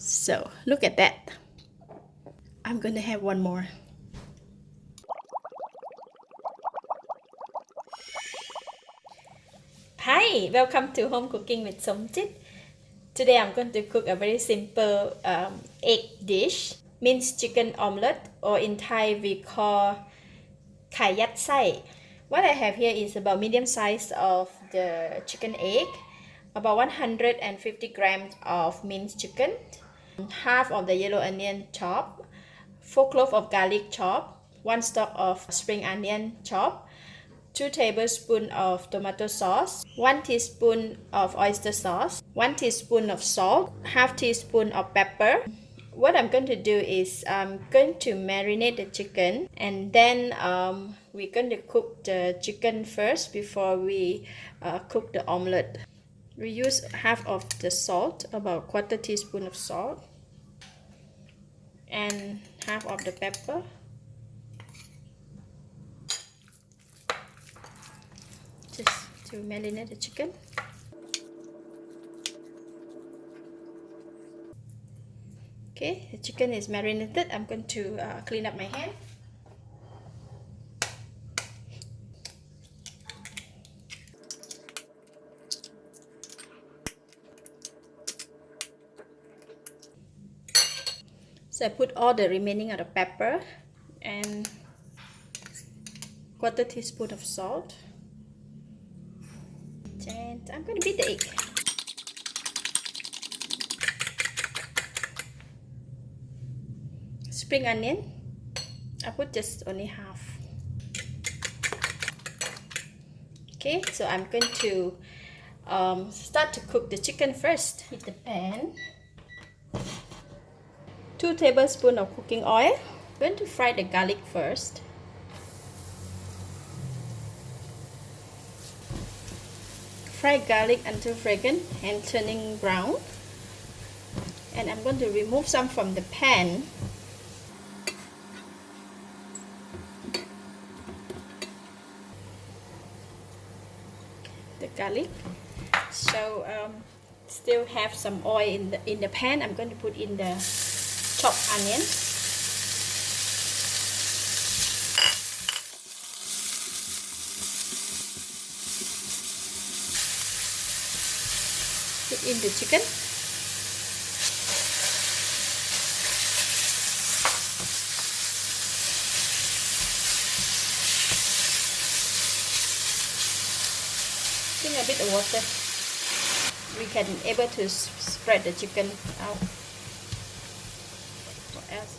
So look at that. I'm gonna have one more. Hi, welcome to Home Cooking with Somjit. Today I'm going to cook a very simple egg dish, minced chicken omelette, or in Thai we call khai yat sai. What I have here is about medium size of the chicken egg, about 150 grams of minced chicken, half of the yellow onion chopped, 4 cloves of garlic chopped, 1 stalk of spring onion chopped, 2 tablespoons of tomato sauce, 1 teaspoon of oyster sauce, 1 teaspoon of salt, half teaspoon of pepper. What I'm going to do is I'm going to marinate the chicken, and then we're going to cook the chicken first before we cook the omelette. We use half of the salt, about 1/4 teaspoon of salt, and half of the pepper, just to marinate the chicken. Okay, the chicken is marinated. I'm going to clean up my hand. So I put all the remaining of the pepper and 1/4 teaspoon of salt. And I'm going to beat the egg. Spring onion, I put just only half. Okay, so I'm going to start to cook the chicken first. Heat the pan. 2 tablespoons of cooking oil. I'm going to fry the garlic first. Fry garlic until fragrant and turning brown. And I'm going to remove some from the pan. The garlic. So still have some oil in the pan. I'm going to put in the chopped onions. Put in the chicken. A bit of water. We can able to spread the chicken out. What else?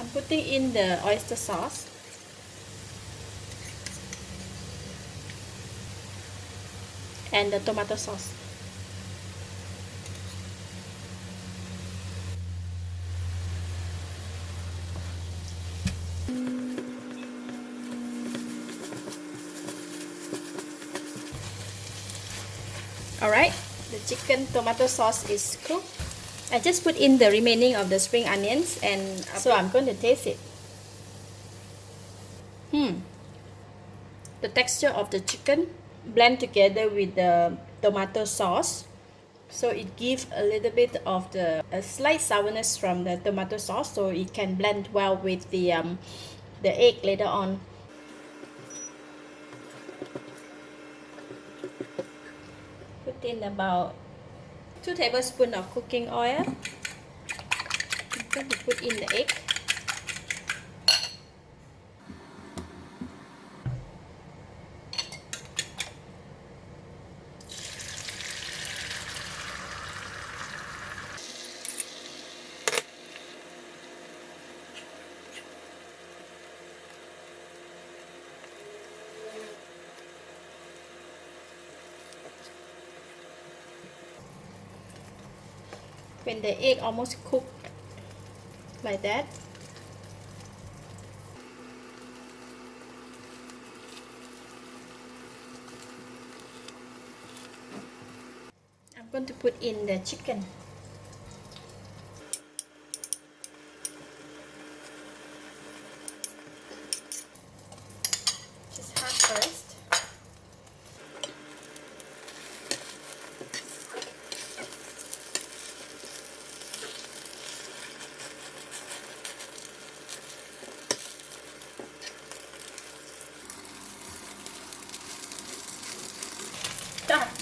I'm putting in the oyster sauce. And the tomato sauce. Alright, the chicken tomato sauce is cooked. I just put in the remaining of the spring onions, and so I'm going to taste it. The texture of the chicken blend together with the tomato sauce, so it gives a little bit of a slight sourness from the tomato sauce, so it can blend well with the egg later on. Put in about 2 tablespoons of cooking oil. I'm going to put in the egg. When the egg almost cooked like that, I'm going to put in the chicken. Just half first.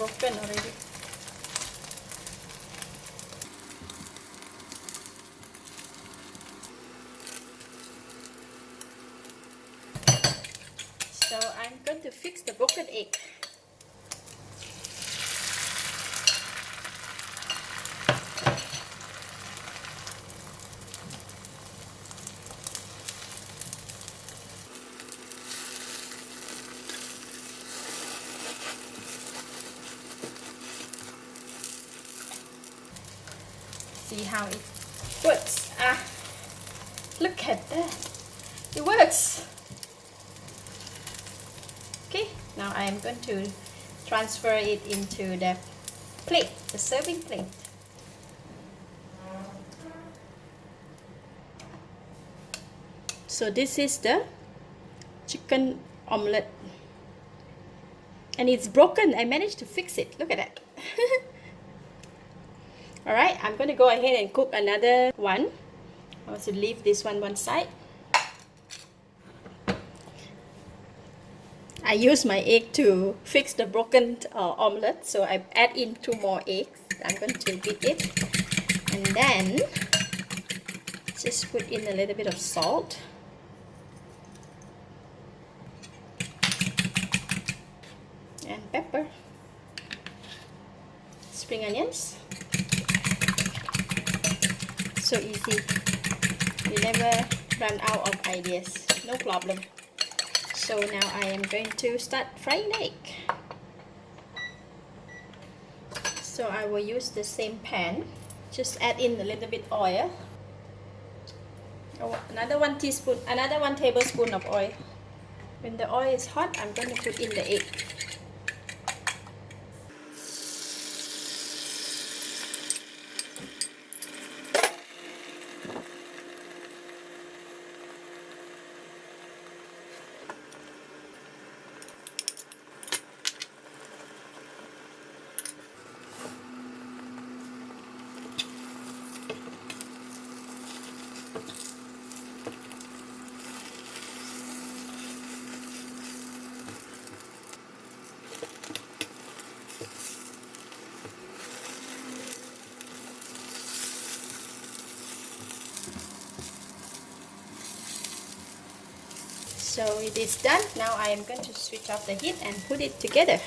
broken already. So I'm going to fix the broken egg. See how it works. Look at that. It works. Okay, now I am going to transfer it into the plate, the serving plate. So this is the chicken omelette. And it's broken. I managed to fix it. Look at that. Alright, I'm going to go ahead and cook another one. I want to leave this one side. I use my egg to fix the broken omelette, so I add in 2 more eggs. I'm going to beat it, and then just put in a little bit of salt, and pepper, spring onions. So easy. You never run out of ideas. No problem. So now I am going to start frying the egg. So I will use the same pan. Just add in a little bit oil. Oh, another 1 tablespoon of oil. When the oil is hot, I'm going to put in the egg. So it is done. Now I am going to switch off the heat and put it together.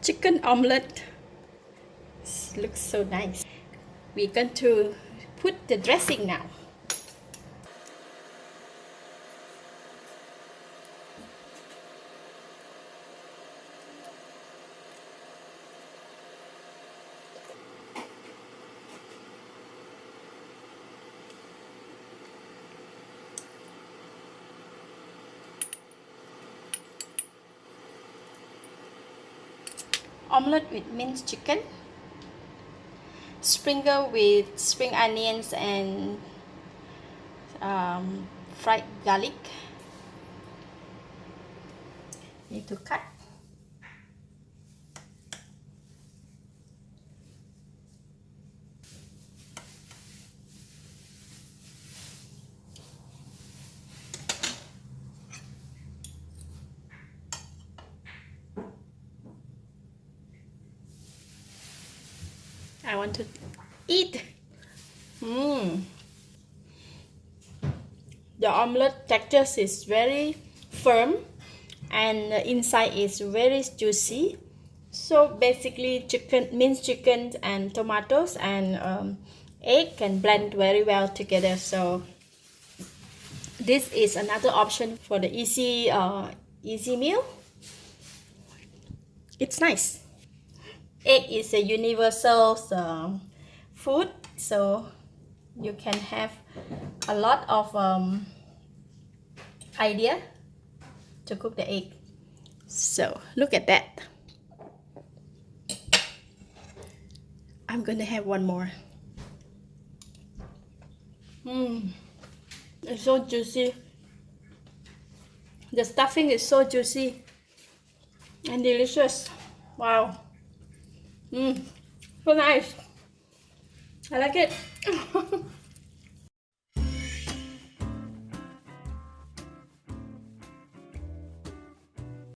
Chicken omelette. This looks so nice. We're going to put the dressing now. Omelette with minced chicken, sprinkle with spring onions and fried garlic. Need to cut. I want to eat. The omelette texture is very firm and the inside is very juicy. So basically minced chicken and tomatoes and egg can blend very well together. So this is another option for the easy meal. It's nice. Egg is a universal food, so you can have a lot of idea to cook the egg. So look at that. I'm gonna have one more. It's so juicy. The stuffing is so juicy and delicious. Wow. So nice. I like it.